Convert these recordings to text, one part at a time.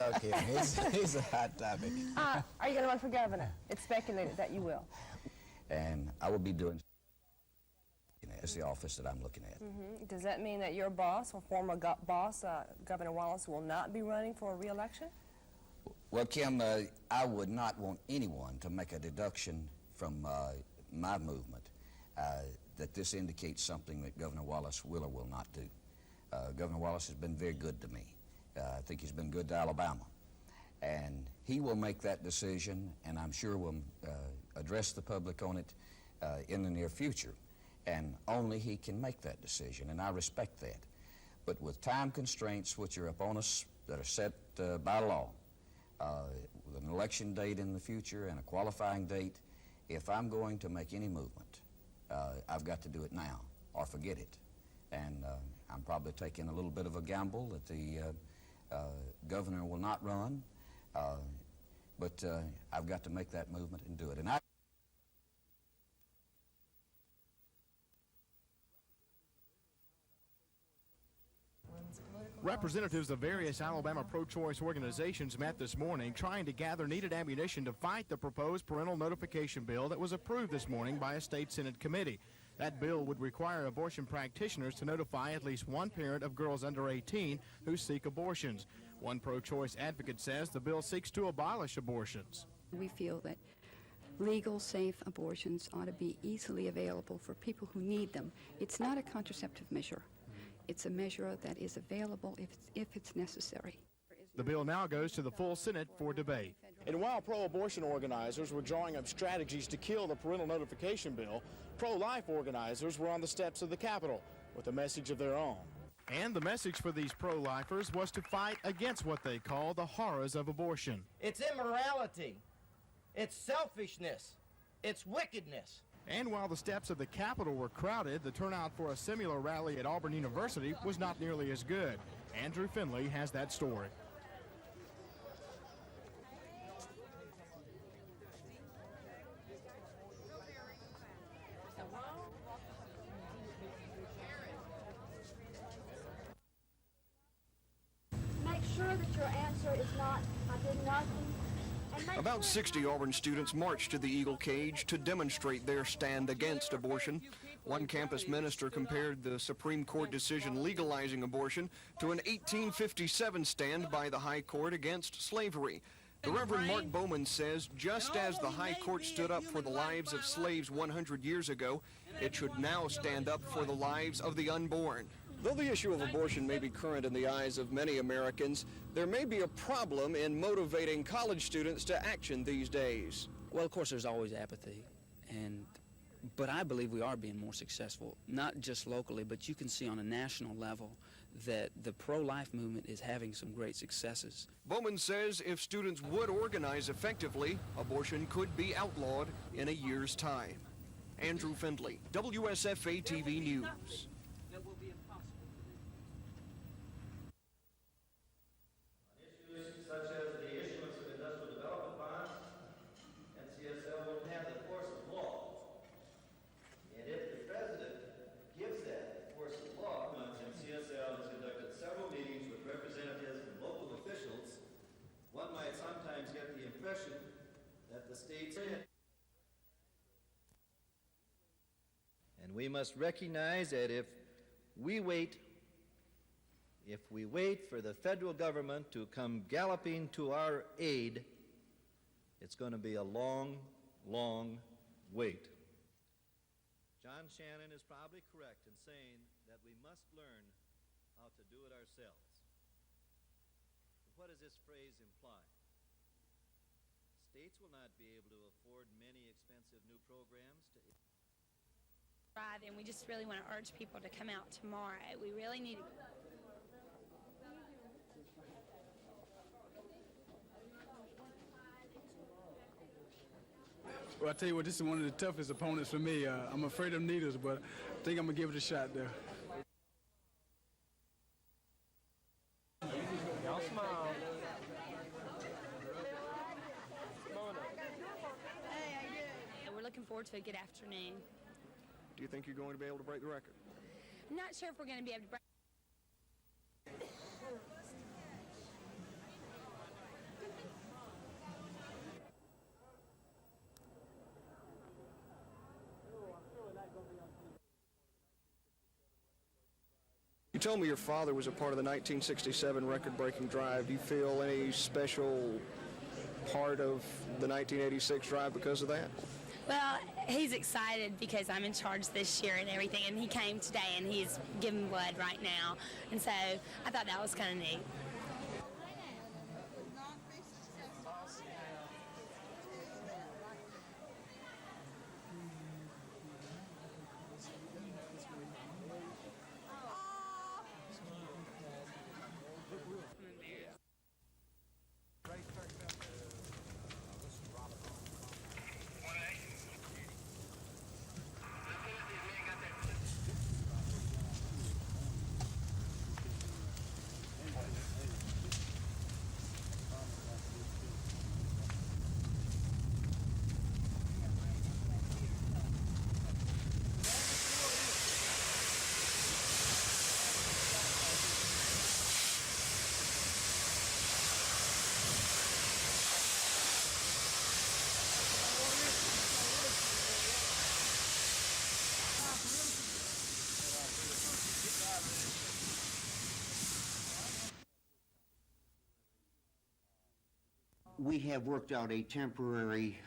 Okay, it's a hot topic. Are you going to run for governor? It's speculated that you will. And I will be doing, it's the office that I'm looking at. Does that mean that your boss or former boss, Governor Wallace, will not be running for a re-election? Well, Kim, I would not want anyone to make a deduction from my movement that this indicates something that Governor Wallace will or will not do. Governor Wallace has been very good to me. I think he's been good to Alabama. And he will make that decision, and I'm sure will address the public on it in the near future. And only he can make that decision, and I respect that. But with time constraints which are upon us that are set by law, with an election date in the future and a qualifying date, if I'm going to make any movement, I've got to do it now or forget it. And I'm probably taking a little bit of a gamble that the governor will not run, but I've got to make that movement and do it. And Representatives of various Alabama pro-choice organizations met this morning trying to gather needed ammunition to fight the proposed parental notification bill that was approved this morning by a state Senate committee. That bill would require abortion practitioners to notify at least one parent of girls under 18 who seek abortions. One pro-choice advocate says the bill seeks to abolish abortions. We feel that legal, safe abortions ought to be easily available for people who need them. It's not a contraceptive measure. It's a measure that is available if it's necessary. The bill now goes to the full Senate for debate. And while pro-abortion organizers were drawing up strategies to kill the parental notification bill, pro-life organizers were on the steps of the Capitol with a message of their own. And the message for these pro-lifers was to fight against what they call the horrors of abortion. It's immorality. It's selfishness. It's wickedness. And while the steps of the Capitol were crowded, the turnout for a similar rally at Auburn University was not nearly as good. Andrew Finley has that story. Make sure that your answer is not, I did nothing. About 60 Auburn students marched to the Eagle Cage to demonstrate their stand against abortion. One campus minister compared the Supreme Court decision legalizing abortion to an 1857 stand by the High Court against slavery. The Reverend Mark Bowman says just as the High Court stood up for the lives of slaves 100 years ago, it should now stand up for the lives of the unborn. Though the issue of abortion may be current in the eyes of many Americans, there may be a problem in motivating college students to action these days. Well, of course, there's always apathy, but I believe we are being more successful, not just locally, but you can see on a national level that the pro-life movement is having some great successes. Bowman says if students would organize effectively, abortion could be outlawed in a year's time. Andrew Findley, WSFA TV News. Such as the issuance of industrial development bonds, NCSL won't have the force of law. And if the president gives that force of law, NCSL has conducted several meetings with representatives and local officials. One might sometimes get the impression that the state's in it. And we must recognize that if we wait for the federal government to come galloping to our aid, it's going to be a long, long wait. John Shannon is probably correct in saying that we must learn how to do it ourselves. But what does this phrase imply? States will not be able to afford many expensive new programs to... Right, and we just really want to urge people to come out tomorrow. We really need to... Well, I tell you what, this is one of the toughest opponents for me. I'm afraid of needles, but I think I'm going to give it a shot there. Y'all smile. We're looking forward to a good afternoon. Do you think you're going to be able to break the record? I'm not sure if we're going to be able to break. tell me your father was a part of the 1967 record-breaking drive. Do you feel any special part of the 1986 drive because of that? Well, he's excited because I'm in charge this year and everything, and he came today and he's giving blood right now. And so I thought that was kind of neat. We have worked out a temporary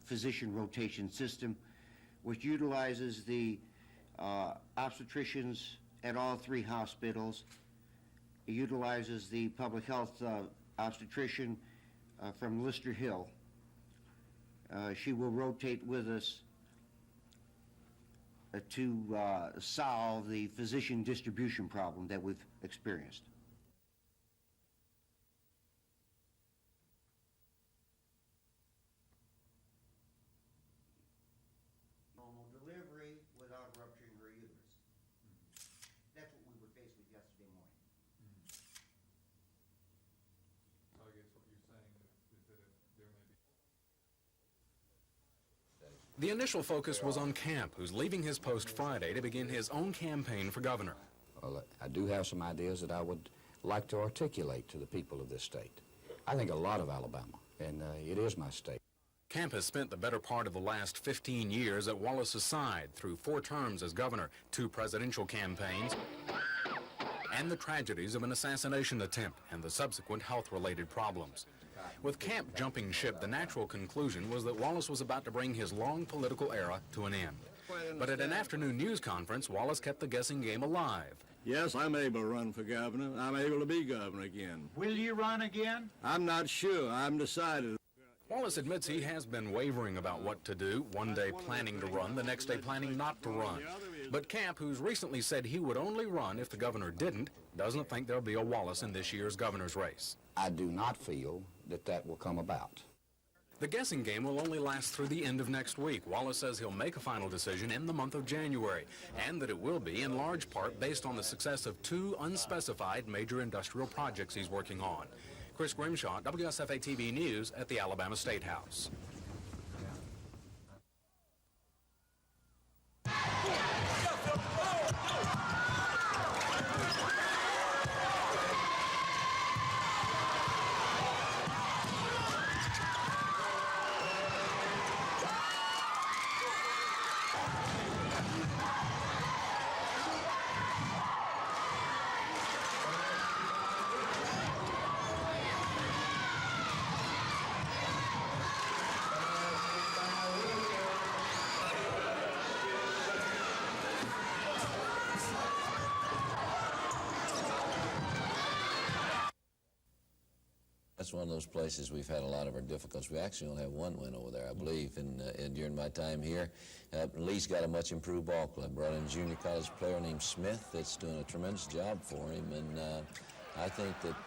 physician rotation system which utilizes the obstetricians at all 3 hospitals. It utilizes the public health obstetrician from Lister Hill. She will rotate with us to solve the physician distribution problem that we've experienced. Normal delivery without rupturing her uterus. That's what we were faced with yesterday morning. So I guess what you're saying is that there may be... The initial focus was on Camp, who's leaving his post Friday to begin his own campaign for governor. Well, I do have some ideas that I would like to articulate to the people of this state. I think a lot of Alabama, and it is my state. Camp has spent the better part of the last 15 years at Wallace's side through 4 terms as governor, 2 presidential campaigns, and the tragedies of an assassination attempt and the subsequent health-related problems. With Camp jumping ship, the natural conclusion was that Wallace was about to bring his long political era to an end. But at an afternoon news conference, Wallace kept the guessing game alive. Yes, I'm able to run for governor. I'm able to be governor again. Will you run again? I'm not sure. I'm decided. Wallace admits he has been wavering about what to do, one day planning to run, the next day planning not to run. But Camp, who's recently said he would only run if the governor didn't, doesn't think there'll be a Wallace in this year's governor's race. I do not feel that that will come about. The guessing game will only last through the end of next week. Wallace says he'll make a final decision in the month of January, and that it will be in large part based on the success of 2 unspecified major industrial projects he's working on. Chris Grimshaw, WSFA TV News at the Alabama State House. That's one of those places we've had a lot of our difficulties. We actually only have 1 win over there, I believe, and during my time here. Lee's got a much improved ball club. Brought in a junior college player named Smith that's doing a tremendous job for him, and I think that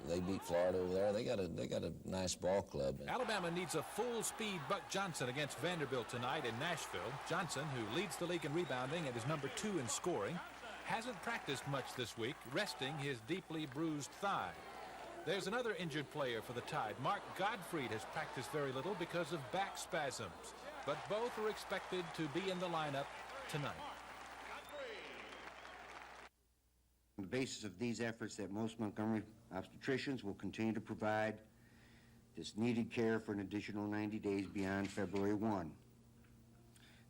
they beat Florida over there. They got a nice ball club. Alabama needs a full-speed Buck Johnson against Vanderbilt tonight in Nashville. Johnson, who leads the league in rebounding and is number 2 in scoring, hasn't practiced much this week, resting his deeply bruised thigh. There's another injured player for the Tide. Mark Gottfried has practiced very little because of back spasms, but both are expected to be in the lineup tonight. On the basis of these efforts, that most Montgomery obstetricians will continue to provide this needed care for an additional 90 days beyond February 1.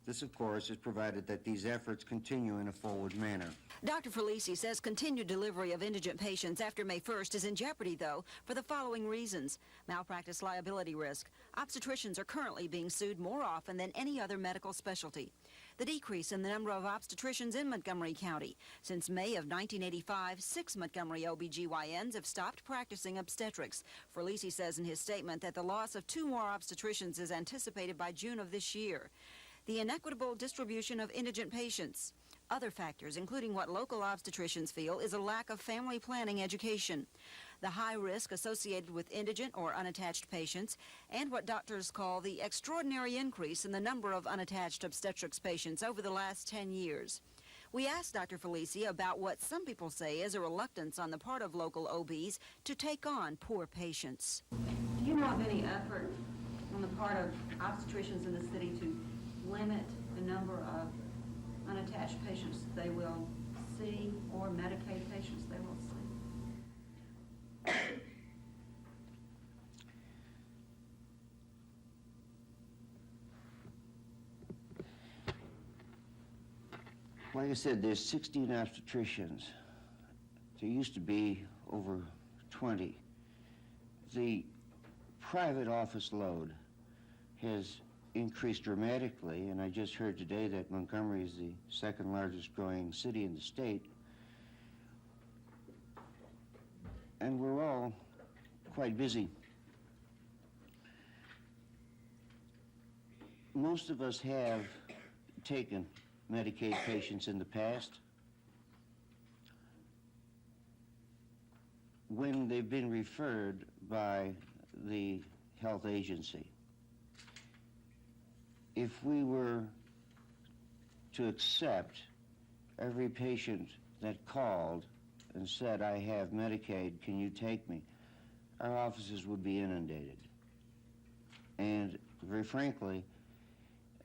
This, of course, is provided that these efforts continue in a forward manner. Dr. Felici says continued delivery of indigent patients after May 1st is in jeopardy, though, for the following reasons. Malpractice liability risk. Obstetricians are currently being sued more often than any other medical specialty. The decrease in the number of obstetricians in Montgomery County. Since May of 1985, 6 Montgomery OBGYNs have stopped practicing obstetrics. Felici says in his statement that the loss of 2 more obstetricians is anticipated by June of this year. The inequitable distribution of indigent patients. Other factors, including what local obstetricians feel is a lack of family planning education, the high risk associated with indigent or unattached patients, and what doctors call the extraordinary increase in the number of unattached obstetrics patients over the last 10 years. We asked Dr. Felici about what some people say is a reluctance on the part of local OBs to take on poor patients. Do you know of any effort on the part of obstetricians in the city to limit the number of unattached patients they will see or Medicaid patients they will see? Like I said, there's 16 obstetricians. There used to be over 20. The private office load has increased dramatically, and I just heard today that Montgomery is the second largest growing city in the state. And we're all quite busy. Most of us have taken Medicaid patients in the past when they've been referred by the health agency. If we were to accept every patient that called and said, I have Medicaid, can you take me? Our offices would be inundated. And very frankly,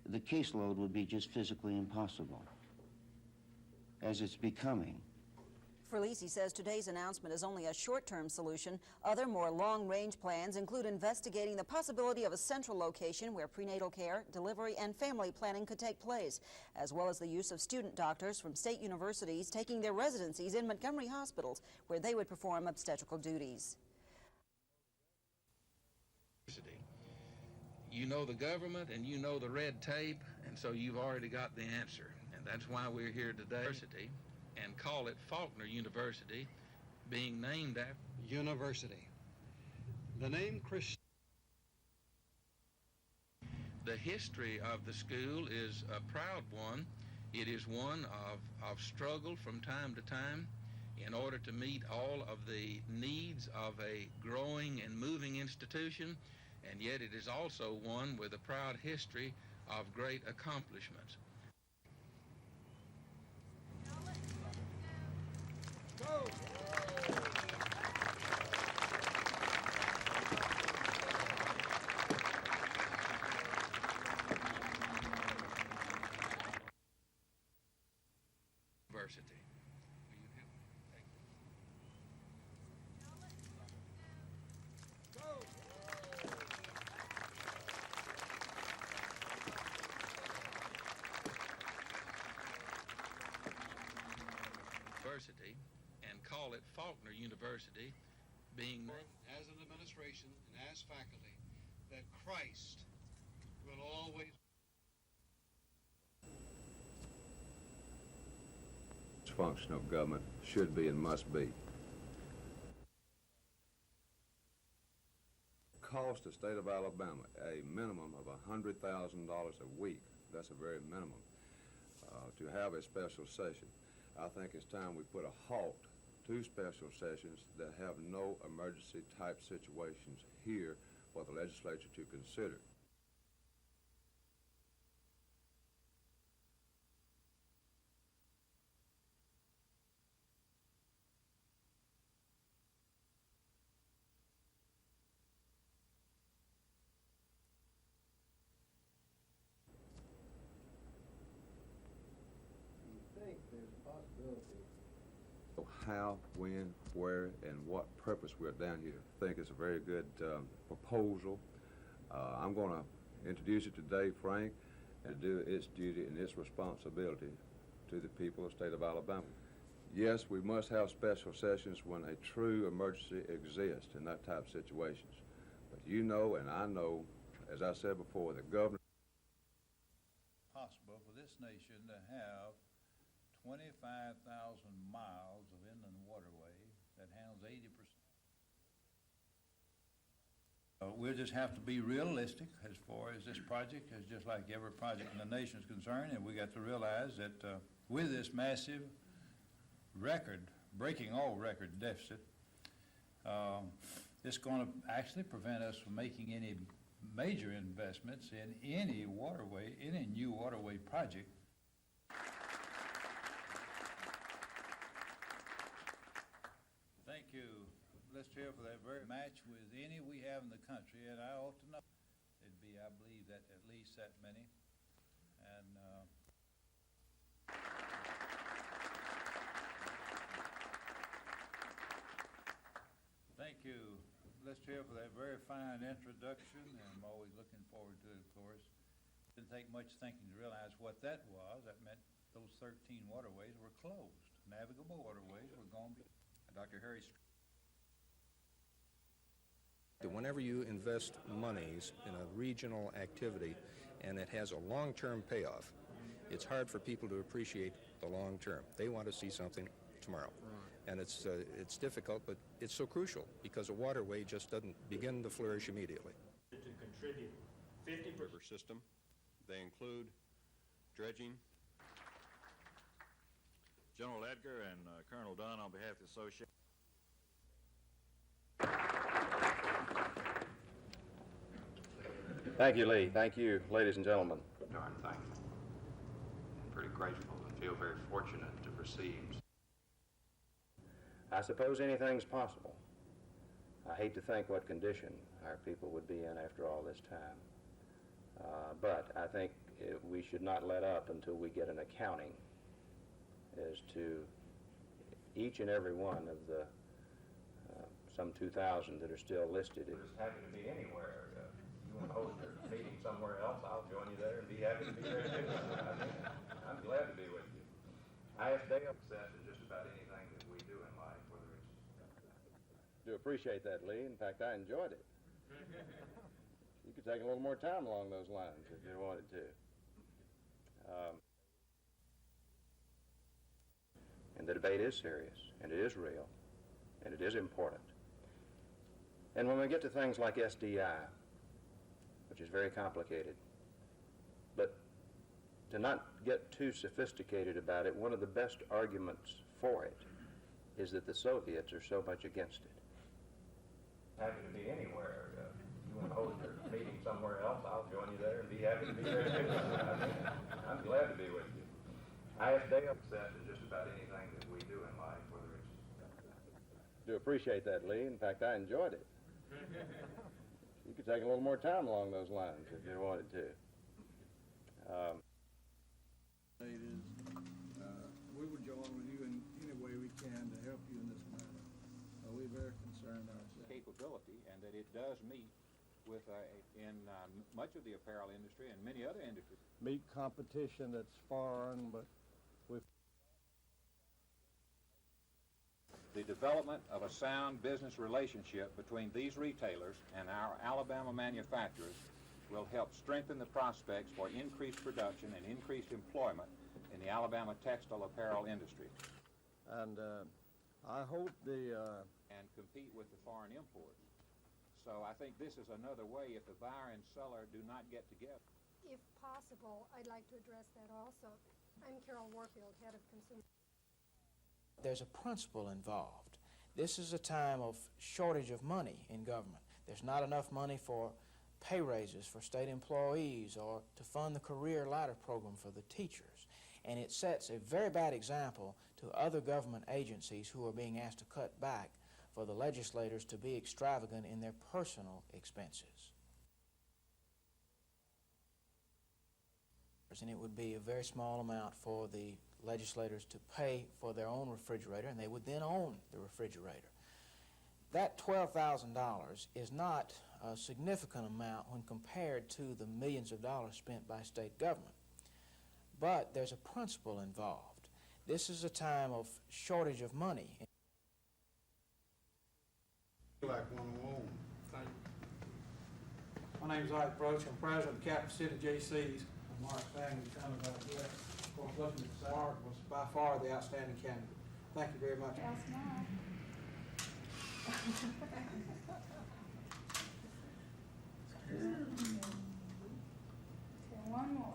the caseload would be just physically impossible, as it's becoming. Felici says today's announcement is only a short-term solution. Other, more long-range plans include investigating the possibility of a central location where prenatal care, delivery, and family planning could take place, as well as the use of student doctors from state universities taking their residencies in Montgomery hospitals where they would perform obstetrical duties. You know the government and you know the red tape, and so you've already got the answer. And that's why we're here today. And call it Faulkner University, being named after University. The name Christian. The history of the school is a proud one. It is one of struggle from time to time in order to meet all of the needs of a growing and moving institution, and yet it is also one with a proud history of great accomplishments. Go! University. University, and call it Faulkner University, being as an administration and as faculty, that Christ will always. Function of government should be and must be. Cost the state of Alabama a minimum of $100,000 a week. That's a very minimum to have a special session. I think it's time we put a halt to special sessions that have no emergency type situations here for the legislature to consider. How, when, where, and what purpose we're down here. I think it's a very good proposal. I'm going to introduce it today, Frank, and do its duty and its responsibility to the people of the state of Alabama. Yes, we must have special sessions when a true emergency exists in that type of situations. But you know and I know, as I said before, the governor... Possible for this nation to have 25,000 miles of inland waterway that handles 80%. We'll just have to be realistic as far as this project is, just like every project in the nation is concerned, and we got to realize that with this massive breaking all record deficit, it's going to actually prevent us from making any major investments in any waterway, any new waterway project. Thank you. Let's hear for that very match with any we have in the country, and I ought to know it'd be, I believe, that at least that many. And thank you. Let's hear for that very fine introduction, and I'm always looking forward to it, of course. Didn't take much thinking to realize what that was. That meant those 13 waterways were closed. Navigable waterways were going to be. Dr. Harry. Whenever you invest monies in a regional activity and it has a long-term payoff, it's hard for people to appreciate the long term. They want to see something tomorrow. And it's difficult, but it's so crucial because a waterway just doesn't begin to flourish immediately. To contribute 50% river system. They include dredging. General Edgar and Colonel Dunn on behalf of the association. Thank you, Lee. Thank you, ladies and gentlemen. Darn, thank you. I'm pretty grateful and feel very fortunate to receive. I suppose anything's possible. I hate to think what condition our people would be in after all this time. But I think we should not let up until we get an accounting as to each and every one of the some 2,000 that are still listed. We're just happy to be anywhere. You want to hold your meeting somewhere else, I'll join you there and be happy to be there too. I'm glad to be with you. Highest day of success is just about anything that we do in life, whether it's... Do appreciate that, Lee. In fact, I enjoyed it. You could take a little more time along those lines if you wanted to. And the debate is serious, and it is real, and it is important. And when we get to things like SDI, which is very complicated, but to not get too sophisticated about it, one of the best arguments for it is that the Soviets are so much against it. Happy to be anywhere. You want to hold your meeting somewhere else, I'll join you there and be happy to be there too. I'm glad to be with you. Highest day of success is just about anything that we do in life, whether it's... Do appreciate that, Lee. In fact, I enjoyed it. You could take a little more time along those lines if you wanted to. We will join with you in any way we can to help you in this matter. We're very concerned ourselves. Capability, and that it does meet with in much of the apparel industry and many other industries. Meet competition that's foreign, but with the development of a sound business relationship between these retailers and our Alabama manufacturers will help strengthen the prospects for increased production and increased employment in the Alabama textile apparel industry. And I hope and compete with the foreign imports. So I think this is another way if the buyer and seller do not get together. If possible, I'd like to address that also. I'm Carol Warfield, head of Consumer. There's a principle involved. This is a time of shortage of money in government. There's not enough money for pay raises for state employees or to fund the career ladder program for the teachers. And it sets a very bad example to other government agencies who are being asked to cut back for the legislators to be extravagant in their personal expenses. And it would be a very small amount for the legislators to pay for their own refrigerator, and they would then own the refrigerator. That $12,000 is not a significant amount when compared to the millions of dollars spent by state government. But there's a principle involved. This is a time of shortage of money. Like one alone. Thank you. My name is Ike Broach. I'm president of the Capital City JCs. I'm Mark Fang, the kind of idea. Of course, looking at the Mark was by far the outstanding candidate. Thank you very much. One more.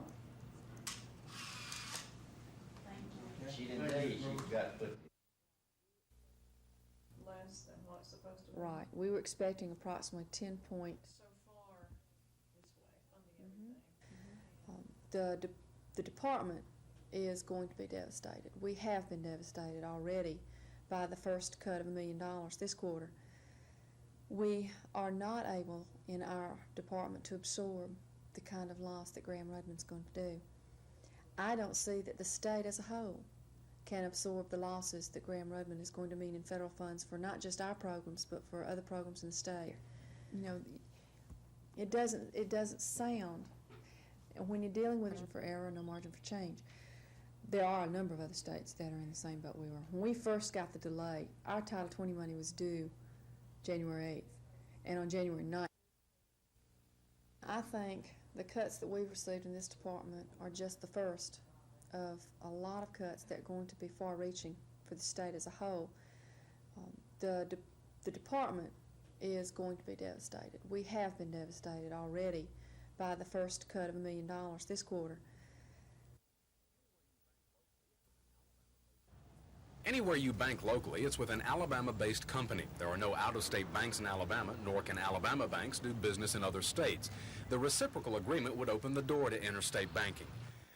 She didn't tell you she's got to put. Less than what it's supposed to be. Right. We were expecting approximately 10 points. So far this way, funding everything. The department is going to be devastated. We have been devastated already by the first cut of $1 million this quarter. We are not able in our department to absorb the kind of loss that Graham-Rudman's going to do. I don't see that the state as a whole can absorb the losses that Graham-Rudman is going to mean in federal funds for not just our programs, but for other programs in the state. You know, it doesn't sound, when you're dealing with for error, no margin for change. There are a number of other states that are in the same boat we were. When we first got the delay, our Title 20 money was due January 8th, and on January 9th. I think the cuts that we've received in this department are just the first of a lot of cuts that are going to be far-reaching for the state as a whole. The department is going to be devastated. We have been devastated already by the first cut of $1 million this quarter. Anywhere you bank locally, it's with an Alabama-based company. There are no out-of-state banks in Alabama, nor can Alabama banks do business in other states. The reciprocal agreement would open the door to interstate banking.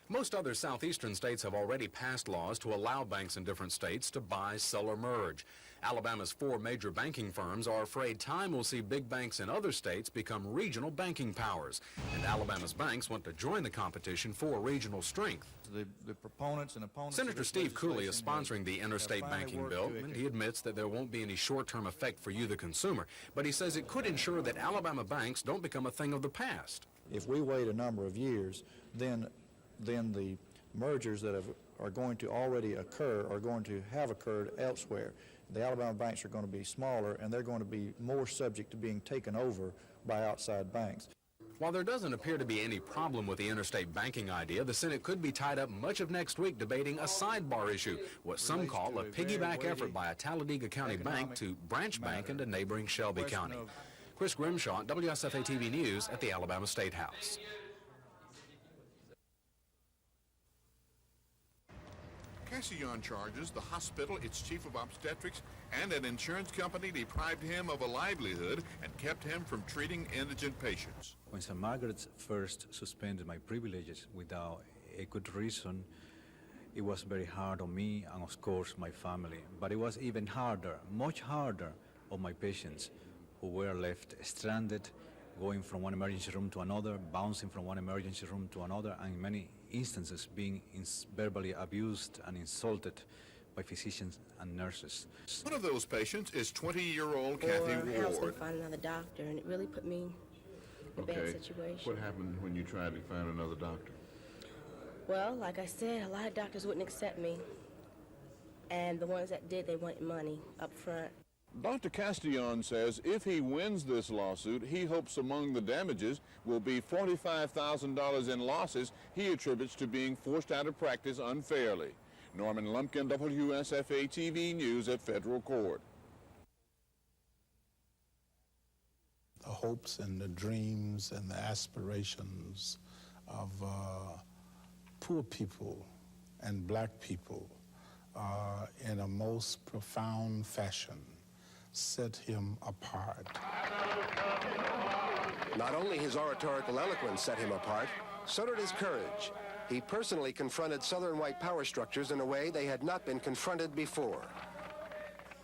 Most other southeastern states have already passed laws to allow banks in different states to buy, sell, or merge. Alabama's 4 major banking firms are afraid time will see big banks in other states become regional banking powers, and Alabama's banks want to join the competition for regional strength. The proponents and opponents. Senator Steve Cooley is sponsoring the interstate banking bill, and he admits that there won't be any short-term effect for you, the consumer, but he says it could ensure that Alabama banks don't become a thing of the past. If we wait a number of years, then the mergers that are going to already occur are going to have occurred elsewhere. The Alabama banks are going to be smaller, and they're going to be more subject to being taken over by outside banks. While there doesn't appear to be any problem with the interstate banking idea, the Senate could be tied up much of next week debating a sidebar issue, what some call a piggyback effort by a Talladega County bank to branch bank into neighboring Shelby County. Chris Grimshaw, WSFA TV News at the Alabama State House. Castellon charges the hospital, its chief of obstetrics, and an insurance company deprived him of a livelihood and kept him from treating indigent patients. When St. Margaret's first suspended my privileges without a good reason, it was very hard on me and, of course, my family. But it was even harder, much harder, on my patients who were left stranded, going from one emergency room to another, bouncing from one emergency room to another, and in many instances being verbally abused and insulted by physicians and nurses. One of those patients is 20-year-old Kathy I was going Ward. to find another doctor, and it really put me in a bad situation. What happened when you tried to find another doctor? Well, like I said, a lot of doctors wouldn't accept me, and the ones that did, they wanted money up front. Dr. Castellon says if he wins this lawsuit, he hopes among the damages will be $45,000 in losses he attributes to being forced out of practice unfairly. Norman Lumpkin, WSFA TV News at Federal Court. The hopes and the dreams and the aspirations of poor people and black people in a most profound fashion set him apart. Not only his oratorical eloquence set him apart, so did his courage. He personally confronted Southern white power structures in a way they had not been confronted before.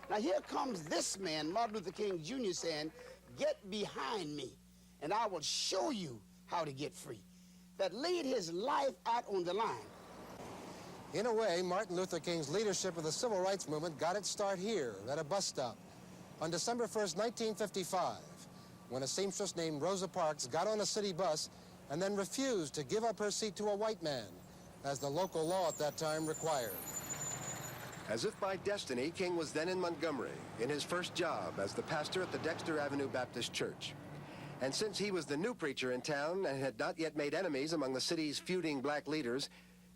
Now here comes this man, Martin Luther King Jr., saying, "Get behind me, and I will show you how to get free." That laid his life out on the line. In a way, Martin Luther King's leadership of the civil rights movement got its start here at a bus stop. On December 1st, 1955, when a seamstress named Rosa Parks got on a city bus and then refused to give up her seat to a white man, as the local law at that time required. As if by destiny, King was then in Montgomery, in his first job as the pastor at the Dexter Avenue Baptist Church. And since he was the new preacher in town and had not yet made enemies among the city's feuding black leaders,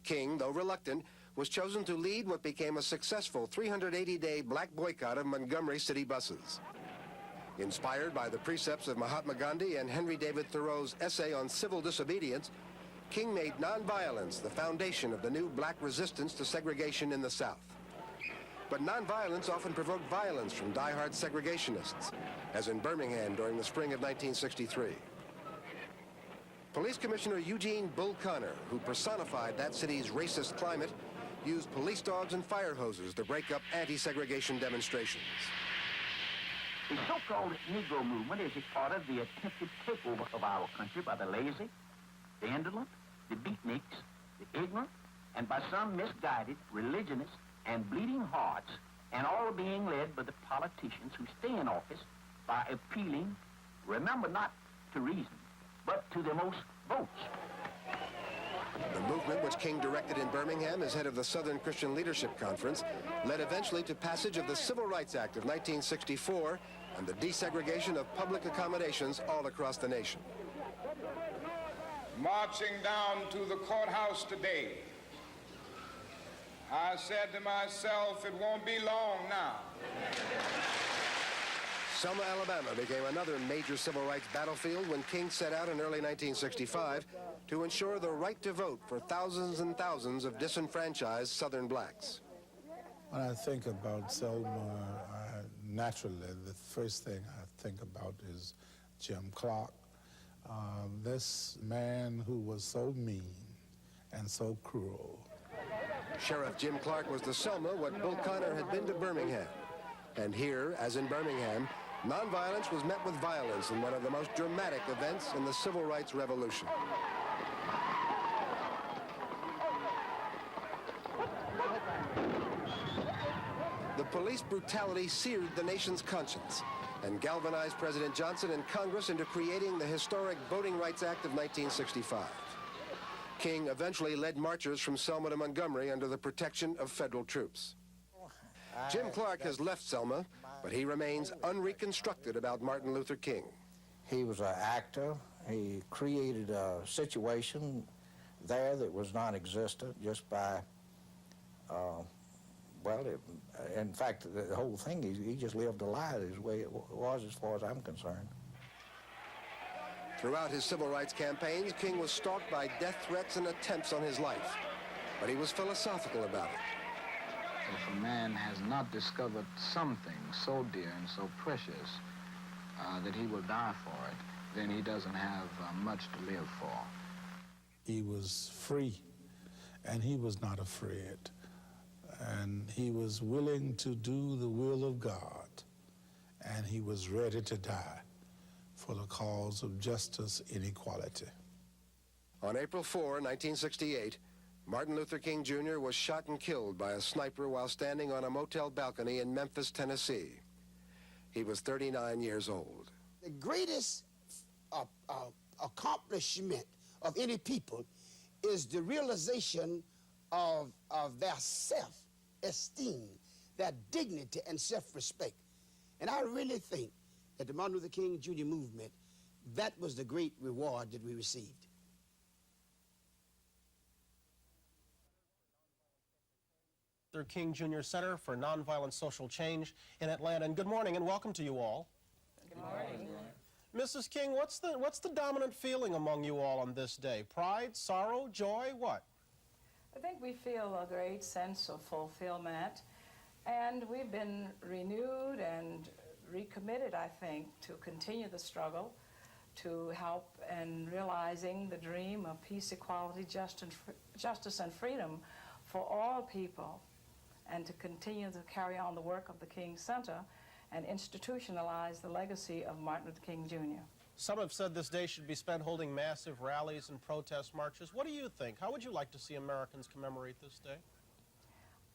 King, though reluctant, was chosen to lead what became a successful 380-day black boycott of Montgomery city buses. Inspired by the precepts of Mahatma Gandhi and Henry David Thoreau's essay on civil disobedience, King made nonviolence the foundation of the new black resistance to segregation in the South. But nonviolence often provoked violence from diehard segregationists, as in Birmingham during the spring of 1963. Police Commissioner Eugene Bull Connor, who personified that city's racist climate, used police dogs and fire hoses to break up anti-segregation demonstrations. The so-called Negro movement is a part of the attempted takeover of our country by the lazy, the indolent, the beatniks, the ignorant, and by some misguided religionists and bleeding hearts, and all being led by the politicians who stay in office by appealing, remember, not to reason, but to the most votes. The movement, which King directed in Birmingham as head of the Southern Christian Leadership Conference, led eventually to passage of the Civil Rights Act of 1964 and the desegregation of public accommodations all across the nation. Marching down to the courthouse today, I said to myself, it won't be long now. Selma, Alabama became another major civil rights battlefield when King set out in early 1965 to ensure the right to vote for thousands and thousands of disenfranchised Southern blacks. When I think about Selma, naturally, the first thing I think about is Jim Clark. This man who was so mean and so cruel. Sheriff Jim Clark was to Selma what Bull Connor had been to Birmingham. And here, as in Birmingham, nonviolence was met with violence in one of the most dramatic events in the Civil Rights Revolution. The police brutality seared the nation's conscience and galvanized President Johnson and Congress into creating the historic Voting Rights Act of 1965. King eventually led marchers from Selma to Montgomery under the protection of federal troops. Jim Clark has left Selma, but he remains unreconstructed about Martin Luther King. He was an actor. He created a situation there that was non-existent just by, in fact, the whole thing, he just lived a lie the way it was as far as I'm concerned. Throughout his civil rights campaigns, King was stalked by death threats and attempts on his life, but he was philosophical about it. If a man has not discovered something so dear and so precious that he will die for it, then he doesn't have much to live for. He was free, and he was not afraid. And he was willing to do the will of God, and he was ready to die for the cause of justice and equality. On April 4, 1968, Martin Luther King Jr. was shot and killed by a sniper while standing on a motel balcony in Memphis, Tennessee. He was 39 years old. The greatest accomplishment of any people is the realization of their self-esteem, their dignity and self-respect. And I really think that the Martin Luther King Jr. movement, that was the great reward that we received. Luther King Jr. Center for Nonviolent Social Change in Atlanta. And good morning and welcome to you all. Good morning. Mrs. King, what's the dominant feeling among you all on this day? Pride, sorrow, joy, what? I think we feel a great sense of fulfillment, and we've been renewed and recommitted, I think, to continue the struggle, to help in realizing the dream of peace, equality, justice, and freedom for all people, and to continue to carry on the work of the King Center and institutionalize the legacy of Martin Luther King Jr. Some have said this day should be spent holding massive rallies and protest marches. What do you think? How would you like to see Americans commemorate this day?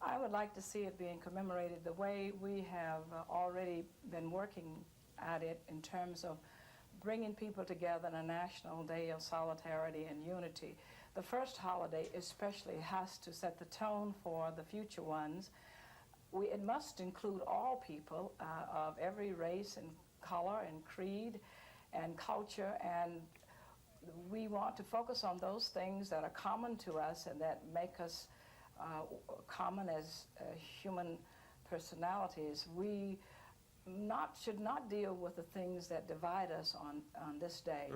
I would like to see it being commemorated the way we have already been working at it in terms of bringing people together on a national day of solidarity and unity. The first holiday especially has to set the tone for the future ones. It must include all people of every race and color and creed and culture, and we want to focus on those things that are common to us and that make us common as human personalities. We should not deal with the things that divide us on this day.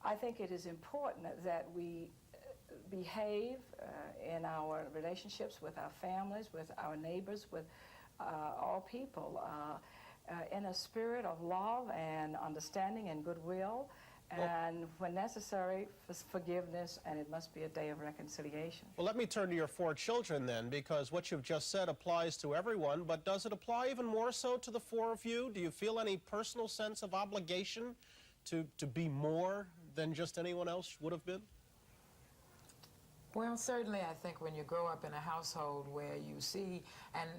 I think it is important that we behave in our relationships with our families, with our neighbors, with all people in a spirit of love and understanding and goodwill, and when necessary, forgiveness, and it must be a day of reconciliation. Well, let me turn to your 4 children then, because what you've just said applies to everyone, but does it apply even more so to the 4 of you? Do you feel any personal sense of obligation to be more than just anyone else would have been? Well, certainly I think when you grow up in a household where you see, and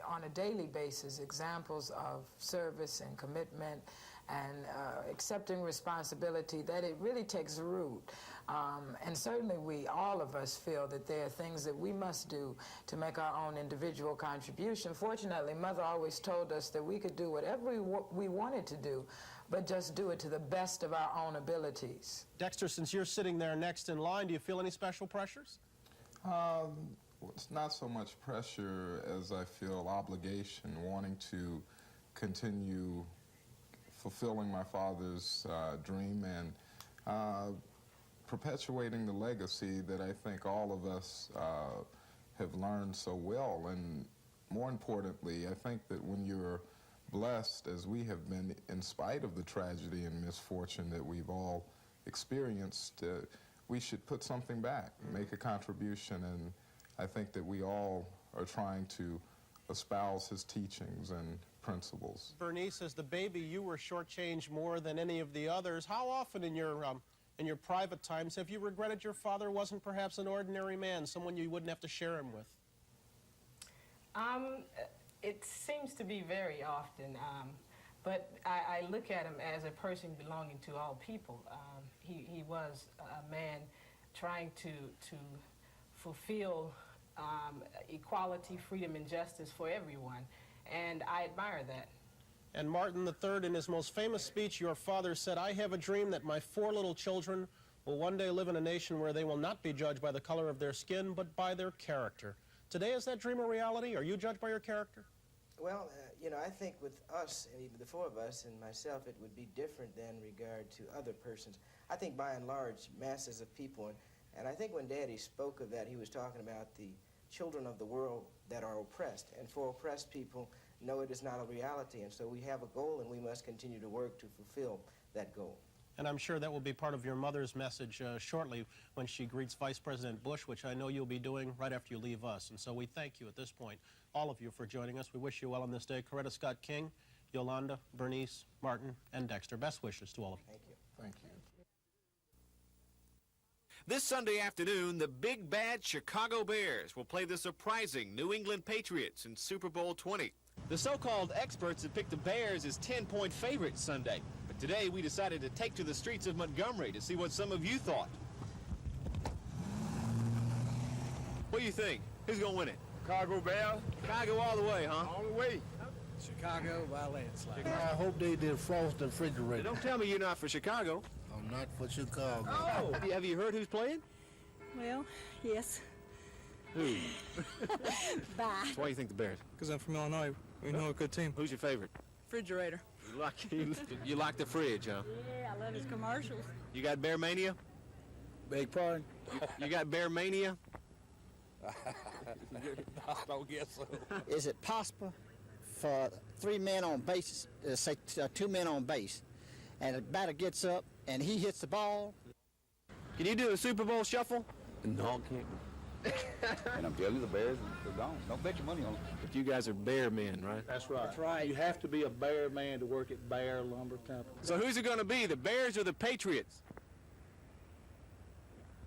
on a daily basis, examples of service and commitment and accepting responsibility, that it really takes root. And certainly all of us feel that there are things that we must do to make our own individual contribution. Fortunately, Mother always told us that we could do whatever we wanted to do, but just do it to the best of our own abilities. Dexter, since you're sitting there next in line, do you feel any special pressures? It's not so much pressure as I feel obligation, wanting to continue fulfilling my father's dream and perpetuating the legacy that I think all of us have learned so well. And more importantly, I think that when you're blessed, as we have been, in spite of the tragedy and misfortune that we've all experienced, we should put something back, make a contribution, and I think that we all are trying to espouse his teachings and principles. Bernice, as the baby, you were shortchanged more than any of the others. How often in your private times have you regretted your father wasn't perhaps an ordinary man, someone you wouldn't have to share him with? It seems to be very often, but I look at him as a person belonging to all people. He was a man trying to fulfill equality, freedom, and justice for everyone, and I admire that. And Martin III, in his most famous speech, your father said, "I have a dream that my 4 little children will one day live in a nation where they will not be judged by the color of their skin, but by their character." Today, is that dream a reality? Are you judged by your character? Well, you know, I think with us, and even the 4 of us and myself, it would be different than regard to other persons. I think by and large, masses of people, and I think when Daddy spoke of that, he was talking about the children of the world that are oppressed. And for oppressed people, no, it is not a reality. And so we have a goal, and we must continue to work to fulfill that goal. And I'm sure that will be part of your mother's message shortly when she greets Vice President Bush, which I know you'll be doing right after you leave us. And so we thank you at this point, all of you, for joining us. We wish you well on this day. Coretta Scott King, Yolanda, Bernice, Martin, and Dexter. Best wishes to all of you. Thank you. Thank you. This Sunday afternoon, the big bad Chicago Bears will play the surprising New England Patriots in Super Bowl 20. The so-called experts have picked the Bears as 10-point favorites Sunday. But today we decided to take to the streets of Montgomery to see what some of you thought. What do you think? Who's going to win it? Chicago Bears. Chicago all the way, huh? All the way. Chicago by landslide. I hope they defrost the refrigerator. Don't tell me you're not for Chicago. I'm not for Chicago. Oh! Have you heard who's playing? Well, yes. Who? Bye. Why do you think the Bears? Because I'm from Illinois. We know a good team. Who's your favorite? Refrigerator. You like the fridge, huh? Yeah, I love his commercials. You got Bear Mania? Beg pardon? You got Bear Mania? I don't guess so. Is it possible for 3 men on base, say 2 men on base, and the batter gets up and he hits the ball? Can you do a Super Bowl shuffle? No, I can't. And I'm telling you, the Bears are gone. Don't bet your money on them. But you guys are Bear men, right? That's right. That's right. You have to be a Bear man to work at Bear Lumber Company. So who's it going to be, the Bears or the Patriots?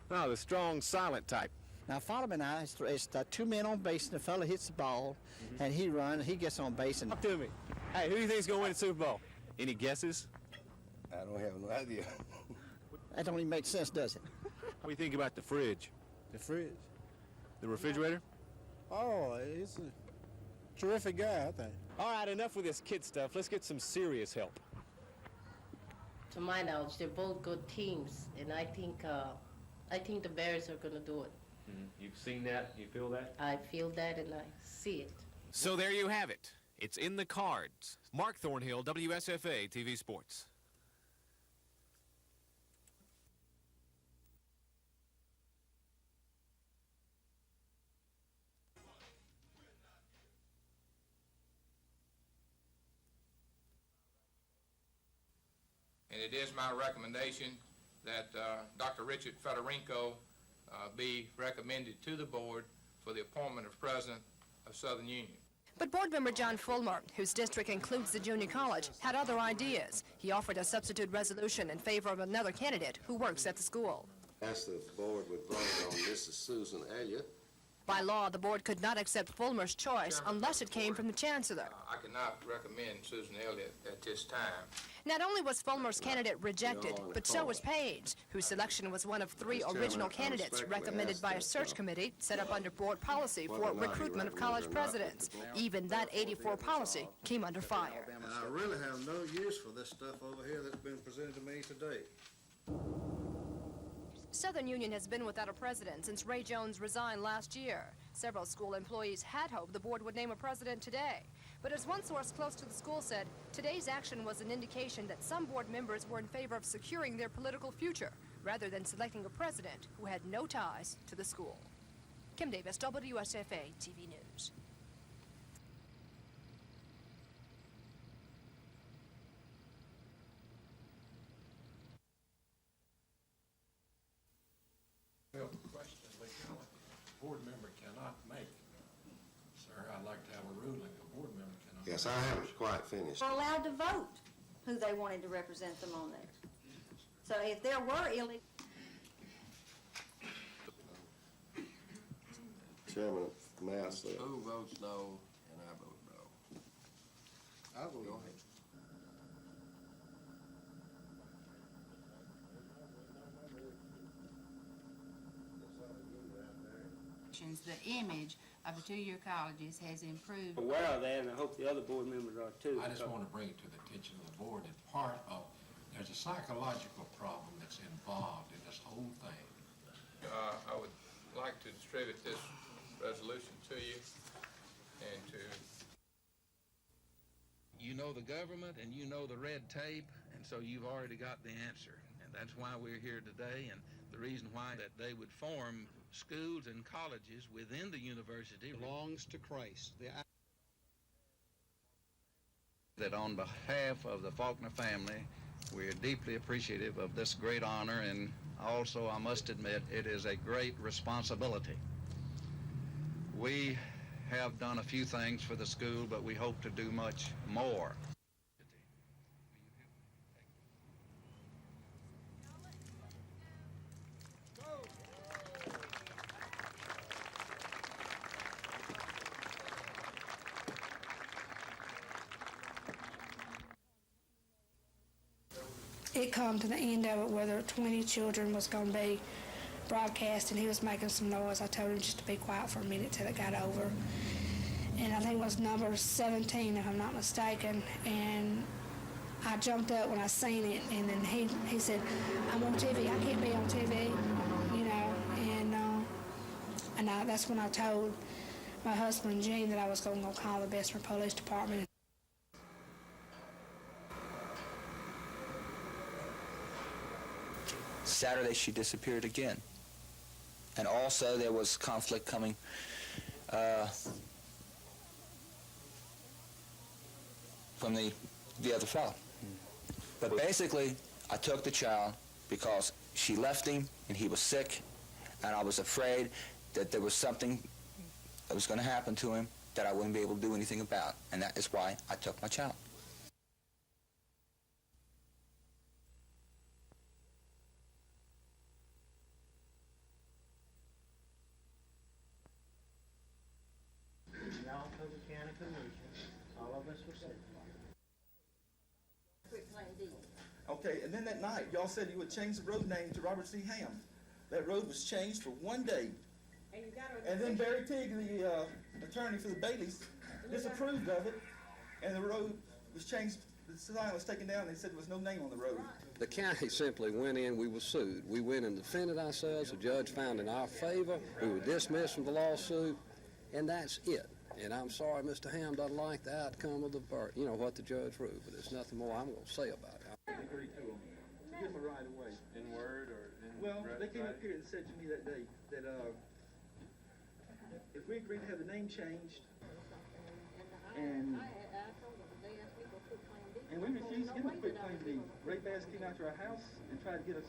Oh, the strong, silent type. Now, follow me now. It's the 2 men on base, and the fella hits the ball, and he runs, and he gets on base. And Talk to me. Hey, who do you think's going to win the Super Bowl? Any guesses? I don't have no idea. That don't even make sense, does it? What do you think about the fridge? The fridge. The refrigerator? Oh, he's a terrific guy, I think. All right, enough with this kid stuff. Let's get some serious help. To my knowledge, they're both good teams, and I think the Bears are going to do it. You've seen that? You feel that? I feel that, and I see it. So there you have it. It's in the cards. Mark Thornhill, WSFA TV Sports. And it is my recommendation that Dr. Richard Fedorenko be recommended to the board for the appointment of president of Southern Union. But board member John Fulmer, whose district includes the junior college, had other ideas. He offered a substitute resolution in favor of another candidate who works at the school. Ask the board would vote on Mrs. Susan Elliott. By law, the board could not accept Fulmer's choice unless it came from the chancellor. I cannot recommend Susan Elliott at this time. Not only was Fulmer's candidate rejected, but so was Page, whose selection was one of 3 original candidaes recommended by a search committee set up under board policy for recruitment of college presidents. Even that 84 policy came under fire. And I really have no use for this stuff over here that's been presented to me today. Southern Union has been without a president since Ray Jones resigned last year. Several school employees had hoped the board would name a president today. But as one source close to the school said, today's action was an indication that some board members were in favor of securing their political future, rather than selecting a president who had no ties to the school. Kim Davis, WSFA TV News. Board member cannot make. Sir, I'd like to have a ruling a board member cannot. Yes, I haven't quite finished. Were allowed to vote who they wanted to represent them on there. So if there were illegal... Chairman, may I say? Who votes no, and I vote no. I vote no. The image of the two-year colleges has improved. Aware of that, and I hope the other board members are too. I just want to bring it to the attention of the board that part of, there's a psychological problem that's involved in this whole thing. I would like to distribute this resolution to you and to... You know the government and you know the red tape, and so you've already got the answer. And that's why we're here today, and the reason why that they would form schools and colleges within the university belongs to Christ. That on behalf of the Faulkner family, we are deeply appreciative of this great honor, and also, I must admit, it is a great responsibility. We have done a few things for the school, but we hope to do much more. It come to the end of it where there were 20 children was going to be broadcast, and he was making some noise. I told him just to be quiet for a minute till it got over. And I think it was number 17, if I'm not mistaken. And I jumped up when I seen it, and then he said, "I'm on TV. I can't be on TV," you know. And that's when I told my husband Gene that I was going to go call the Bessemer Police Department. Saturday, she disappeared again. And also there was conflict coming from the other fellow. But basically, I took the child because she left him and he was sick, and I was afraid that there was something that was going to happen to him that I wouldn't be able to do anything about. And that is why I took my child. Okay, and then that night, y'all said you would change the road name to Robert C. Ham. That road was changed for one day. And then Barry Teague, the attorney for the Baileys, disapproved of it, and the road was changed, the sign was taken down, and they said there was no name on the road. The county simply went in, we were sued. We went and defended ourselves, the judge found in our favor, we were dismissed from the lawsuit, and that's it. And I'm sorry Mr. Ham doesn't like the outcome of the what the judge ruled, but there's nothing more I'm going to say about it. I agreed to them, to give them a right away. In word or in Well, they came up here and said to me that day that if we agreed to have the name changed, and we refused to give them a quick claim deed, Ray Bass came out to our house and tried to get us.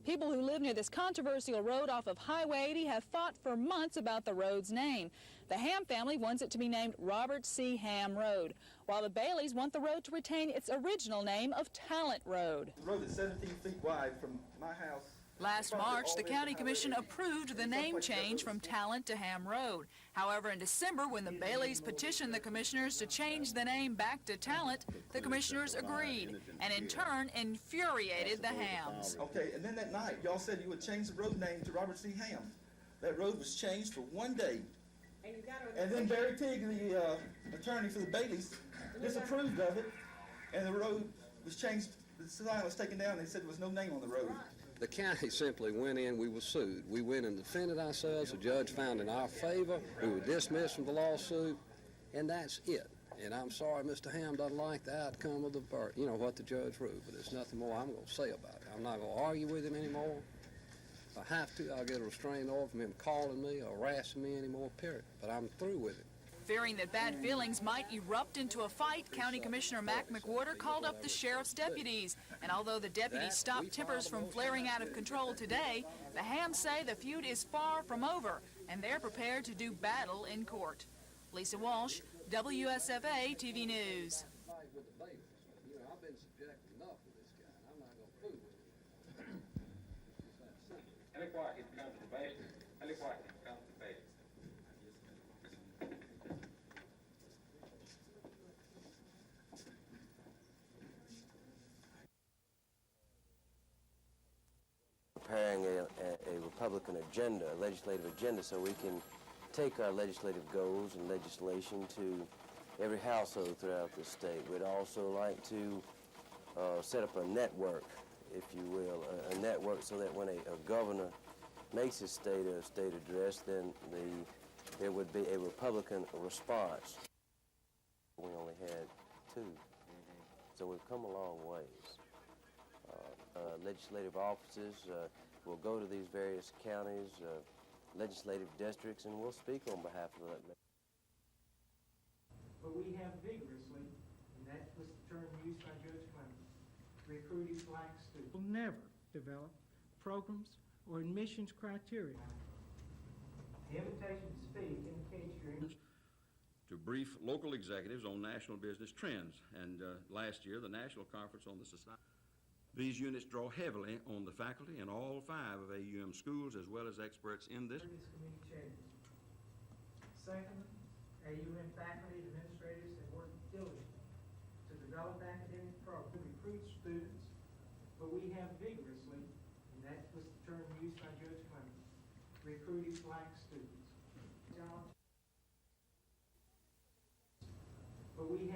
People who live near this controversial road off of Highway 80 have fought for months about the road's name. The Ham family wants it to be named Robert C. Ham Road, while the Baileys want the road to retain its original name of Talent Road. The road is 17 feet wide from my house. Last March, the County Commission approved the name change from Talent to Ham Road. However, in December, when the Baileys petitioned the commissioners to change the name back to Talent, the commissioners agreed, and in turn infuriated the Hams. Okay, and then that night, y'all said you would change the road name to Robert C. Ham. That road was changed for one day. And then Barry Teague, the attorney for the Baileys, disapproved of it, and the road was changed, the sign was taken down, and they said there was no name on the road. The county simply went in, we were sued. We went and defended ourselves, the judge found in our favor, we were dismissed from the lawsuit, and that's it. And I'm sorry Mr. Ham doesn't like the outcome of the what the judge ruled, but there's nothing more I'm going to say about it. I'm not going to argue with him anymore. If I have to, I'll get a restraining order from him calling me or harassing me anymore, period. But I'm through with it. Fearing that bad feelings might erupt into a fight, County Commissioner Mac McWhorter called up the sheriff's deputies. And although the deputies stopped tempers from flaring out of control today, the Hams say the feud is far from over, and they're prepared to do battle in court. Lisa Walsh, WSFA TV News. I've been subjected enough to this guy, and I'm not going to fool with him. Preparing a Republican agenda, a legislative agenda, so we can take our legislative goals and legislation to every household throughout the state. We'd also like to set up a network, if you will, a network so that when a governor makes his state address, then there would be a Republican response. We only had two, so we've come a long ways. Legislative offices will go to these various counties, legislative districts, and we'll speak on behalf of that. But we have vigorously, and that was the term used by Judge Clement, recruited black students. We'll never develop programs or admissions criteria. The invitation to speak indicates your interest to brief local executives on national business trends. And last year, the National Conference on the Society. These units draw heavily on the faculty in all 5 of AUM schools, as well as experts in this. Committee chairs. Secondly, AUM faculty and administrators have worked diligently to develop academic programs, recruit students, but we have vigorously, and that was the term used by Judge Clement, recruited black students.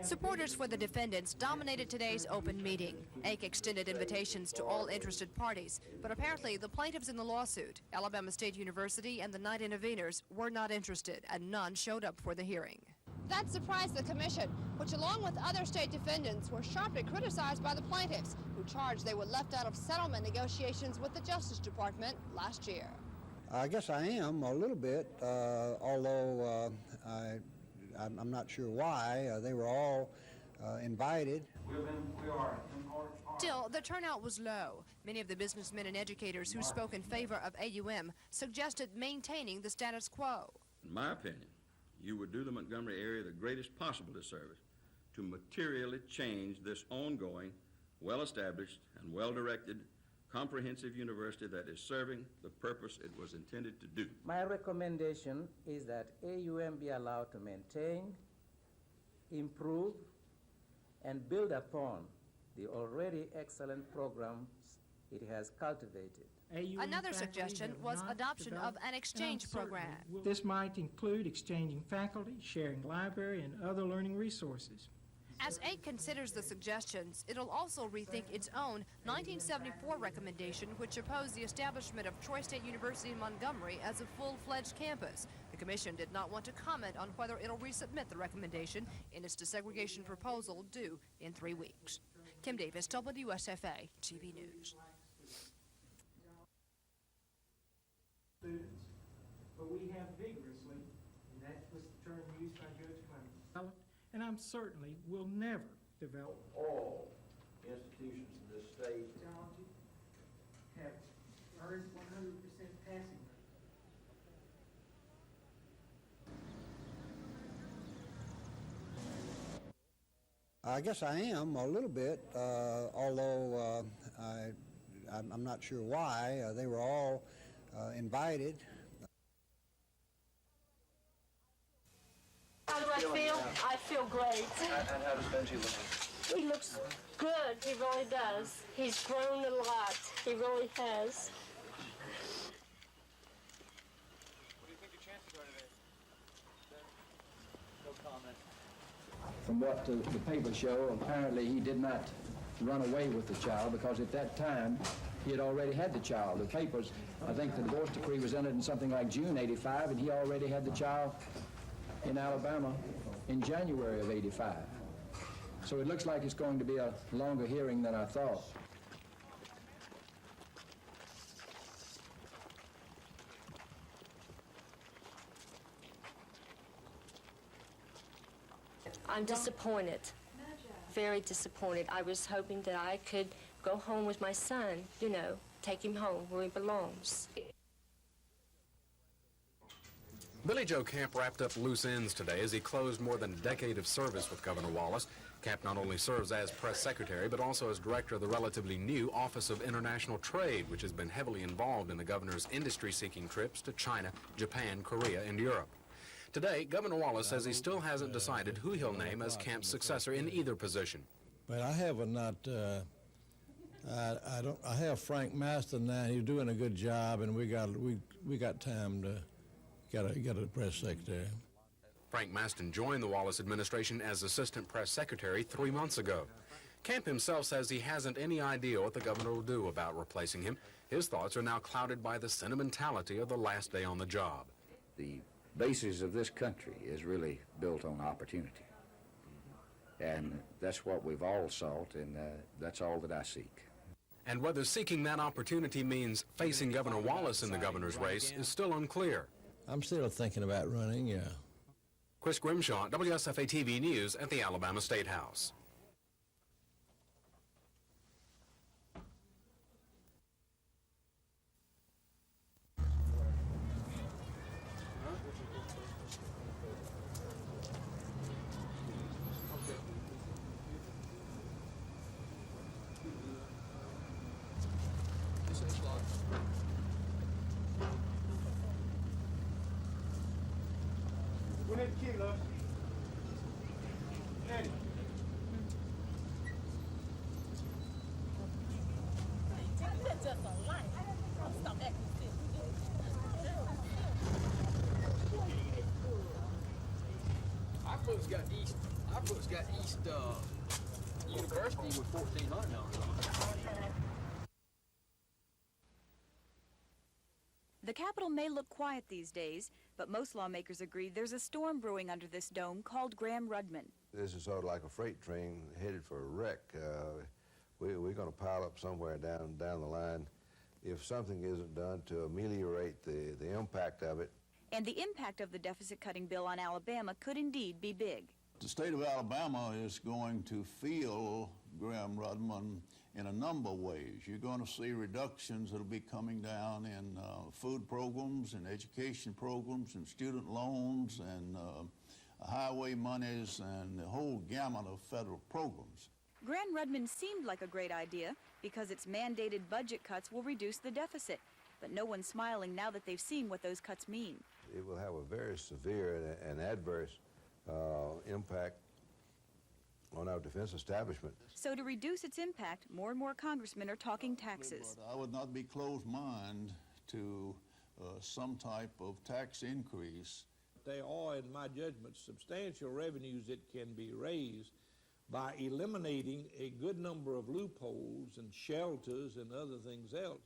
Supporters for the defendants dominated today's open meeting. AIC extended invitations to all interested parties, but apparently the plaintiffs in the lawsuit, Alabama State University and the night interveners, were not interested, and none showed up for the hearing. That surprised the commission, which along with other state defendants were sharply criticized by the plaintiffs, who charged they were left out of settlement negotiations with the Justice Department last year. I guess I am a little bit, although I'm not sure why. They were all invited. Still, the turnout was low. Many of the businessmen and educators who spoke in favor of AUM suggested maintaining the status quo. In my opinion, you would do the Montgomery area the greatest possible disservice to materially change this ongoing, well-established, and well-directed comprehensive university that is serving the purpose it was intended to do. My recommendation is that AUM be allowed to maintain, improve, and build upon the already excellent programs it has cultivated. Another suggestion was adoption of an exchange program. This might include exchanging faculty, sharing library and other learning resources. As AIC considers the suggestions, it'll also rethink its own 1974 recommendation, which opposed the establishment of Troy State University in Montgomery as a full-fledged campus. The commission did not want to comment on whether it'll resubmit the recommendation in its desegregation proposal due in 3 weeks. Kim Davis, WSFA, TV News. Students, but we have vigorously, and that was the term used by Judge Clement, and I'm certainly will never develop. All institutions in this state Have earned 100% passing rate. I guess I am a little bit, although I'm not sure why. They were all invited. How do I feel? I feel great. And how does Benji look? He looks good. He really does. He's grown a lot. He really has. What do you think your chances are today? No comment. From what the papers show, apparently he did not run away with the child because at that time he had already had the child. The papers, I think the divorce decree was entered in something like June '85, and he already had the child in Alabama in January of '85. So it looks like it's going to be a longer hearing than I thought. I'm disappointed. Very disappointed. I was hoping that I could go home with my son, you know, take him home where he belongs. Billy Joe Camp wrapped up loose ends today as he closed more than a decade of service with Governor Wallace. Camp not only serves as press secretary, but also as director of the relatively new Office of International Trade, which has been heavily involved in the governor's industry-seeking trips to China, Japan, Korea, and Europe. Today, Governor Wallace says he still hasn't decided who he'll name as Camp's successor in either position. But I have I have Frank Maston now. He's doing a good job, and we got time to get a press secretary. Frank Maston joined the Wallace administration as assistant press secretary 3 months ago. Camp himself says he hasn't any idea what the governor will do about replacing him. His thoughts are now clouded by the sentimentality of the last day on the job. The basis of this country is really built on opportunity. And that's what we've all sought, and that's all that I seek. And whether seeking that opportunity means facing Governor Wallace in the governor's race is still unclear. I'm still thinking about running, yeah. Chris Grimshaw, WSFA TV News at the Alabama State House. We need the key, love. Eddie. That's just a lie. Stop acting Our folks got East University with $1,400 on it. The Capitol may look quiet these days, but most lawmakers agree there's a storm brewing under this dome called Graham-Rudman. This is sort of like a freight train headed for a wreck. We're going to pile up somewhere down the line if something isn't done to ameliorate the impact of it. And the impact of the deficit-cutting bill on Alabama could indeed be big. The state of Alabama is going to feel Graham-Rudman in a number of ways. You're going to see reductions that will be coming down in food programs and education programs and student loans and highway monies and the whole gamut of federal programs. Graham-Rudman seemed like a great idea because its mandated budget cuts will reduce the deficit. But no one's smiling now that they've seen what those cuts mean. It will have a very severe and adverse impact on our defense establishment. So to reduce its impact, more and more congressmen are talking taxes. But I would not be closed-minded to some type of tax increase. There are, in my judgment, substantial revenues that can be raised by eliminating a good number of loopholes and shelters and other things else.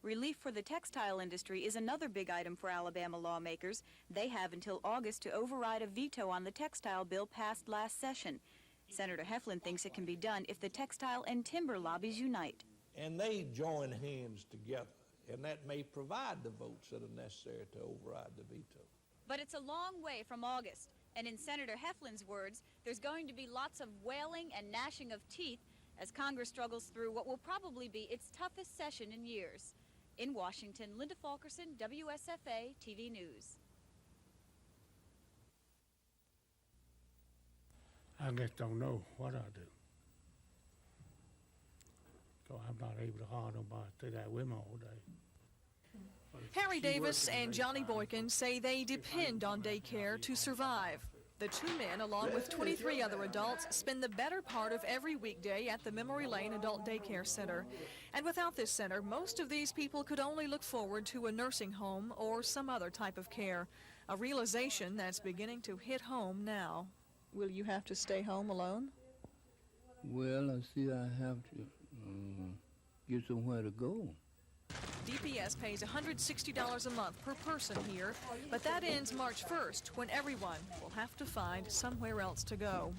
Relief for the textile industry is another big item for Alabama lawmakers. They have until August to override a veto on the textile bill passed last session. Senator Heflin thinks it can be done if the textile and timber lobbies unite. And they join hands together, and that may provide the votes that are necessary to override the veto. But it's a long way from August, and in Senator Heflin's words, there's going to be lots of wailing and gnashing of teeth as Congress struggles through what will probably be its toughest session in years. In Washington, Linda Fulkerson, WSFA TV News. I just don't know what I do. So I'm not able to hire nobody to stay there with me all day. Harry Davis and Johnny Boykin say they depend on daycare to survive. The two men, along with 23 other adults, spend the better part of every weekday at the Memory Lane Adult Daycare Center. And without this center, most of these people could only look forward to a nursing home or some other type of care, a realization that's beginning to hit home now. Will you have to stay home alone? Well, I see I have to get somewhere to go. DPS pays $160 a month per person here, but that ends March 1st when everyone will have to find somewhere else to go.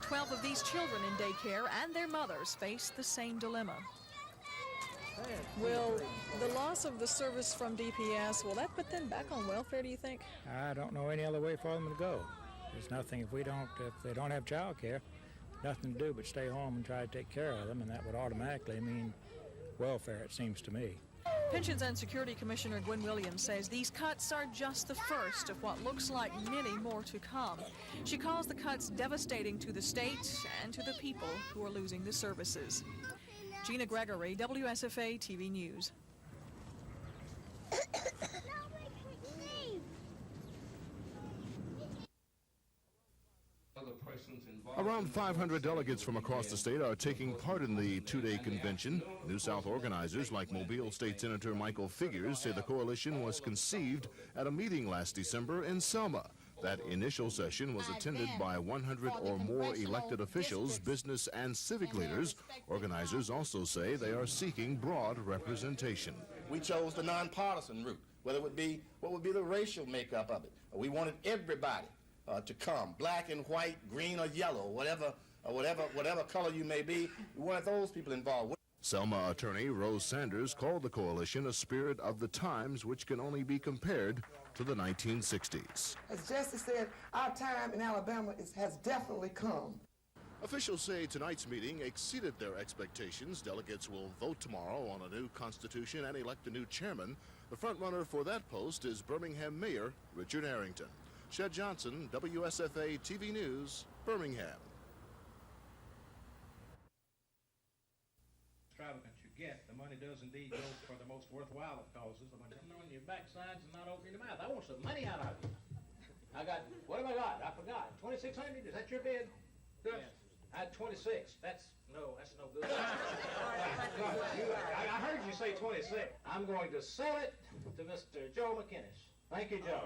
12 of these children in daycare and their mothers face the same dilemma. Will the loss of the service from DPS, will that put them back on welfare, do you think? I don't know any other way for them to go. There's nothing, if they don't have child care, nothing to do but stay home and try to take care of them, and that would automatically mean welfare, it seems to me. Pensions and Security Commissioner Gwen Williams says these cuts are just the first of what looks like many more to come. She calls the cuts devastating to the state and to the people who are losing the services. Gina Gregory, WSFA TV News. Around 500 delegates from across the state are taking part in the two-day convention. New South organizers like Mobile State Senator Michael Figures say the coalition was conceived at a meeting last December in Selma. That initial session was attended by 100 or more elected officials, business and civic leaders. Organizers also say they are seeking broad representation. We chose the nonpartisan route, whether it would be, what would be the racial makeup of it. We wanted everybody to come, black and white, green or yellow, whatever color you may be. We wanted those people involved. Selma attorney Rose Sanders called the coalition a spirit of the times which can only be compared to the 1960s. As Justice said, our time in Alabama has definitely come. Officials say tonight's meeting exceeded their expectations. Delegates will vote tomorrow on a new constitution and elect a new chairman. The frontrunner for that post is Birmingham Mayor Richard Arrington. Shed Johnson, WSFA TV News, Birmingham. Extravagance you get, the money does indeed go for the most worthwhile of causes. I mean, coming on your backsides and not opening your mouth. I want some money out of you. I got, what have I got? I forgot. 2,600? Is that your bid? Good. Yes. I had 26. That's no good. I heard you say 26. I'm going to sell it to Mr. Joe McInnes. Thank you, Joe.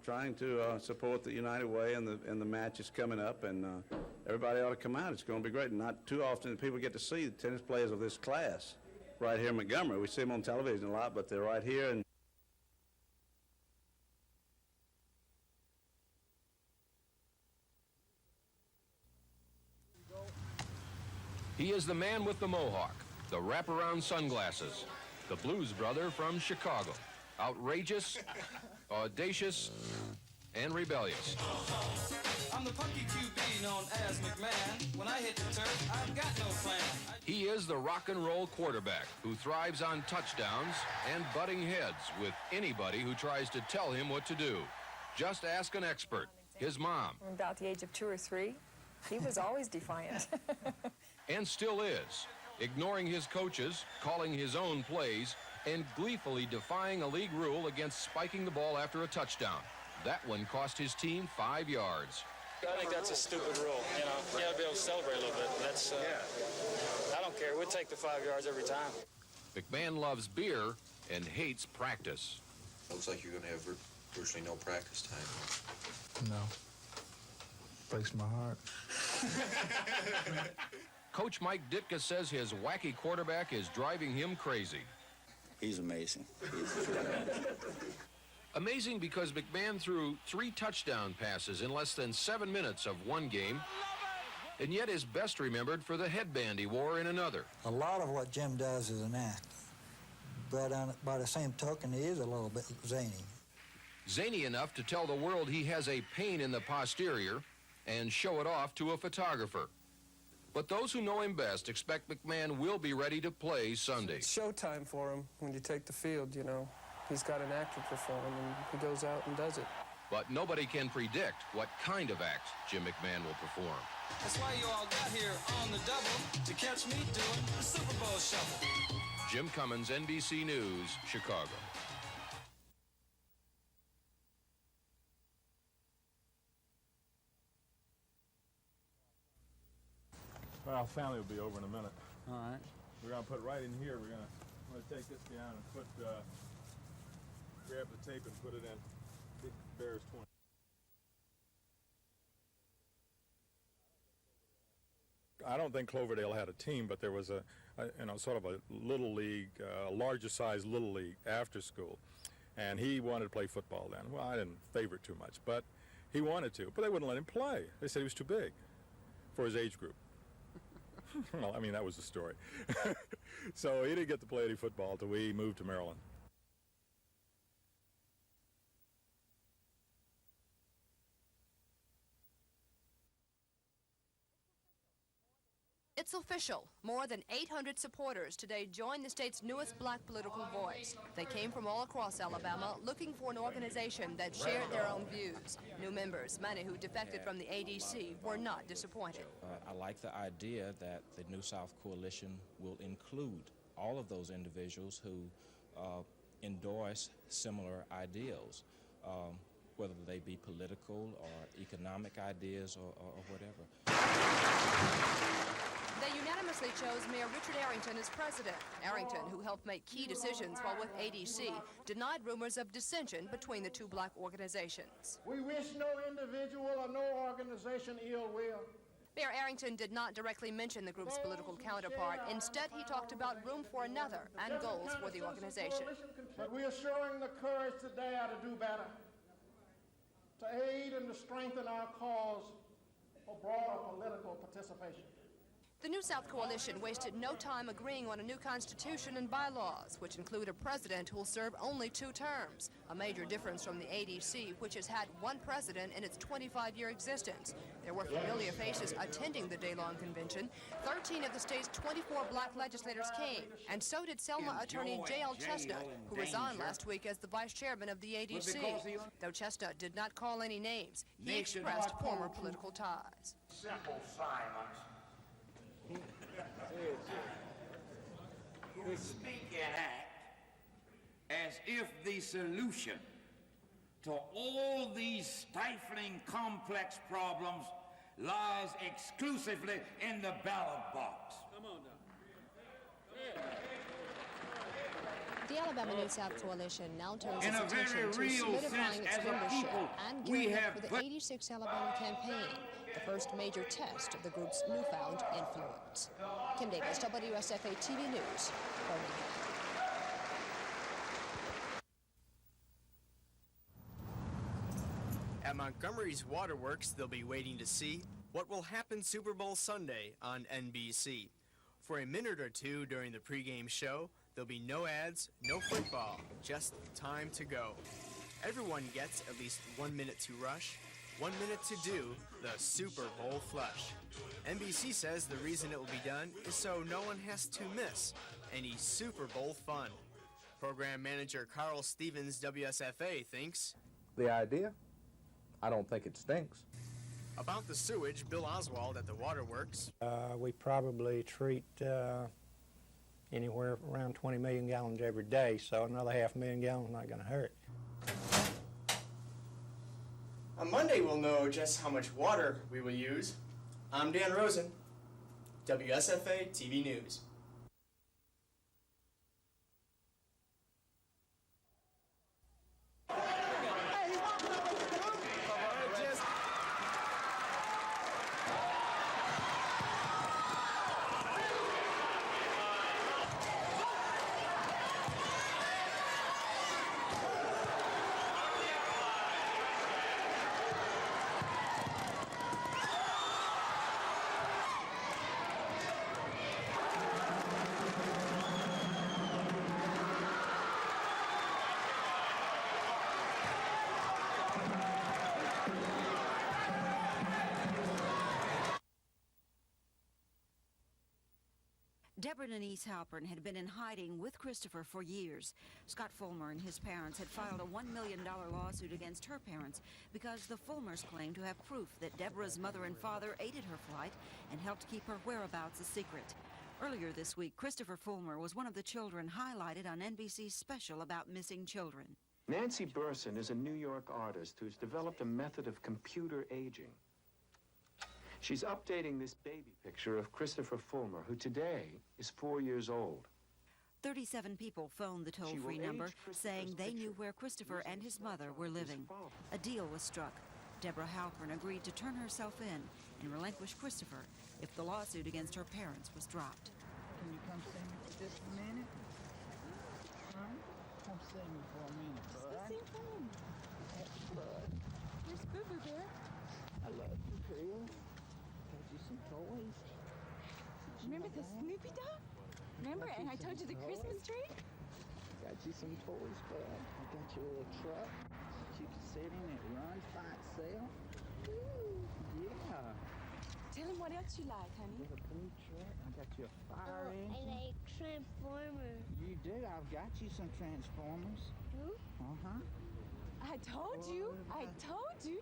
Trying to support the United Way and the match is coming up, and everybody ought to come out. It's going to be great. And not too often people get to see the tennis players of this class right here in Montgomery. We see them on television a lot, but they're right here. And he is the man with the mohawk, the wraparound sunglasses, the blues brother from Chicago. Outrageous, audacious, and rebellious. I'm the punky QB known as McMahon. When I hit the turf, I've got no plan. He is the rock and roll quarterback who thrives on touchdowns and butting heads with anybody who tries to tell him what to do. Just ask an expert, his mom. From about the age of 2 or 3, he was always defiant. And still is, ignoring his coaches, calling his own plays, and gleefully defying a league rule against spiking the ball after a touchdown. That one cost his team 5 yards. I think that's a stupid rule. You know, you got to be able to celebrate a little bit. That's, I don't care. We'll take the 5 yards every time. McMahon loves beer and hates practice. Looks like you're going to have virtually no practice time. No. Breaks my heart. Coach Mike Ditka says his wacky quarterback is driving him crazy. He's amazing. Amazing because McMahon threw 3 touchdown passes in less than 7 minutes of one game, and yet is best remembered for the headband he wore in another. A lot of what Jim does is an act, but by the same token, he is a little bit zany. Zany enough to tell the world he has a pain in the posterior and show it off to a photographer. But those who know him best expect McMahon will be ready to play Sunday. It's showtime for him when you take the field, you know. He's got an act to perform, and he goes out and does it. But nobody can predict what kind of act Jim McMahon will perform. That's why you all got here on the double to catch me doing the Super Bowl shuffle. Jim Cummins, NBC News, Chicago. Well, our family will be over in a minute. All right. We're going to put right in here. We're going to take this down and put, grab the tape and put it in. It bears 20. I don't think Cloverdale had a team, but there was a sort of a little league, a larger size little league after school. And he wanted to play football then. Well, I didn't favor it too much, but he wanted to. But they wouldn't let him play. They said he was too big for his age group. Well, I mean, that was the story. So he didn't get to play any football until we moved to Maryland. It's official. More than 800 supporters today joined the state's newest black political voice. They came from all across Alabama looking for an organization that shared their own views. New members, many who defected from the ADC, were not disappointed. I like the idea that the New South Coalition will include all of those individuals who endorse similar ideals, whether they be political or economic ideas or whatever. They unanimously chose Mayor Richard Arrington as president. Arrington, who helped make key decisions while with ADC, denied rumors of dissension between the two black organizations. We wish no individual or no organization ill will. Mayor Arrington did not directly mention the group's political counterpart. Instead, he talked about room for another and goals for the organization. But we are showing the courage to dare to do better, to aid and to strengthen our cause for broader political participation. The New South Coalition wasted no time agreeing on a new constitution and bylaws, which include a president who will serve only 2 terms, a major difference from the ADC, which has had 1 president in its 25-year existence. There were familiar faces attending the day-long convention. 13 of the state's 24 black legislators came, and so did Selma attorney J.L. Chestnut, who resigned last week as the vice chairman of the ADC. Though Chestnut did not call any names, he expressed former political ties. Simple silence. You speak and act as if the solution to all these stifling, complex problems lies exclusively in the ballot box. Come on now. The Alabama New South Coalition now turns In its a attention very to real solidifying sense, its as a membership people, and we gearing up have for the 86 Alabama campaign, the first major test of the group's newfound influence. Kim Davis, WSFA TV News, Birmingham. At Montgomery's Waterworks, they'll be waiting to see what will happen Super Bowl Sunday on NBC. For a minute or two during the pregame show, there'll be no ads, no football, just time to go. Everyone gets at least 1 minute to rush, 1 minute to do the Super Bowl flush. NBC says the reason it will be done is so no one has to miss any Super Bowl fun. Program manager Carl Stevens, WSFA, thinks, The idea? I don't think it stinks. About the sewage, Bill Oswald at the Waterworks. We probably treat anywhere around 20 million gallons every day, so another 500,000 gallons is not going to hurt. On Monday, we'll know just how much water we will use. I'm Dan Rosen, WSFA TV News. Deborah Denise Halpern had been in hiding with Christopher for years. Scott Fulmer and his parents had filed a $1 million lawsuit against her parents because the Fulmers claimed to have proof that Deborah's mother and father aided her flight and helped keep her whereabouts a secret. Earlier this week, Christopher Fulmer was one of the children highlighted on NBC's special about missing children. Nancy Burson is a New York artist who's developed a method of computer aging. She's updating this baby picture of Christopher Fulmer, who today is 4 years old. 37 people phoned the toll-free number saying they knew where Christopher and his mother were living. A deal was struck. Deborah Halpern agreed to turn herself in and relinquish Christopher if the lawsuit against her parents was dropped. Can you come see me for just a minute? Huh? Come see me for a minute, bud. Just sing for me. That's bud. Here's Boo-Boo Bear. I love you, girl. Got you some toys. Remember the Snoopy dog? Remember? And I told you the Christmas tree? Got you some toys, bud. I got you a little truck that you can sit in and run by itself. Yeah. Tell him what else you like, honey. You have a blue truck. I got you a fire engine. I like Transformers. You do? I've got you some Transformers. Uh-huh. I told you,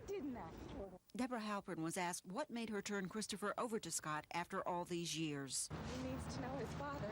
didn't I? Deborah Halpern was asked what made her turn Christopher over to Scott after all these years. He needs to know his father.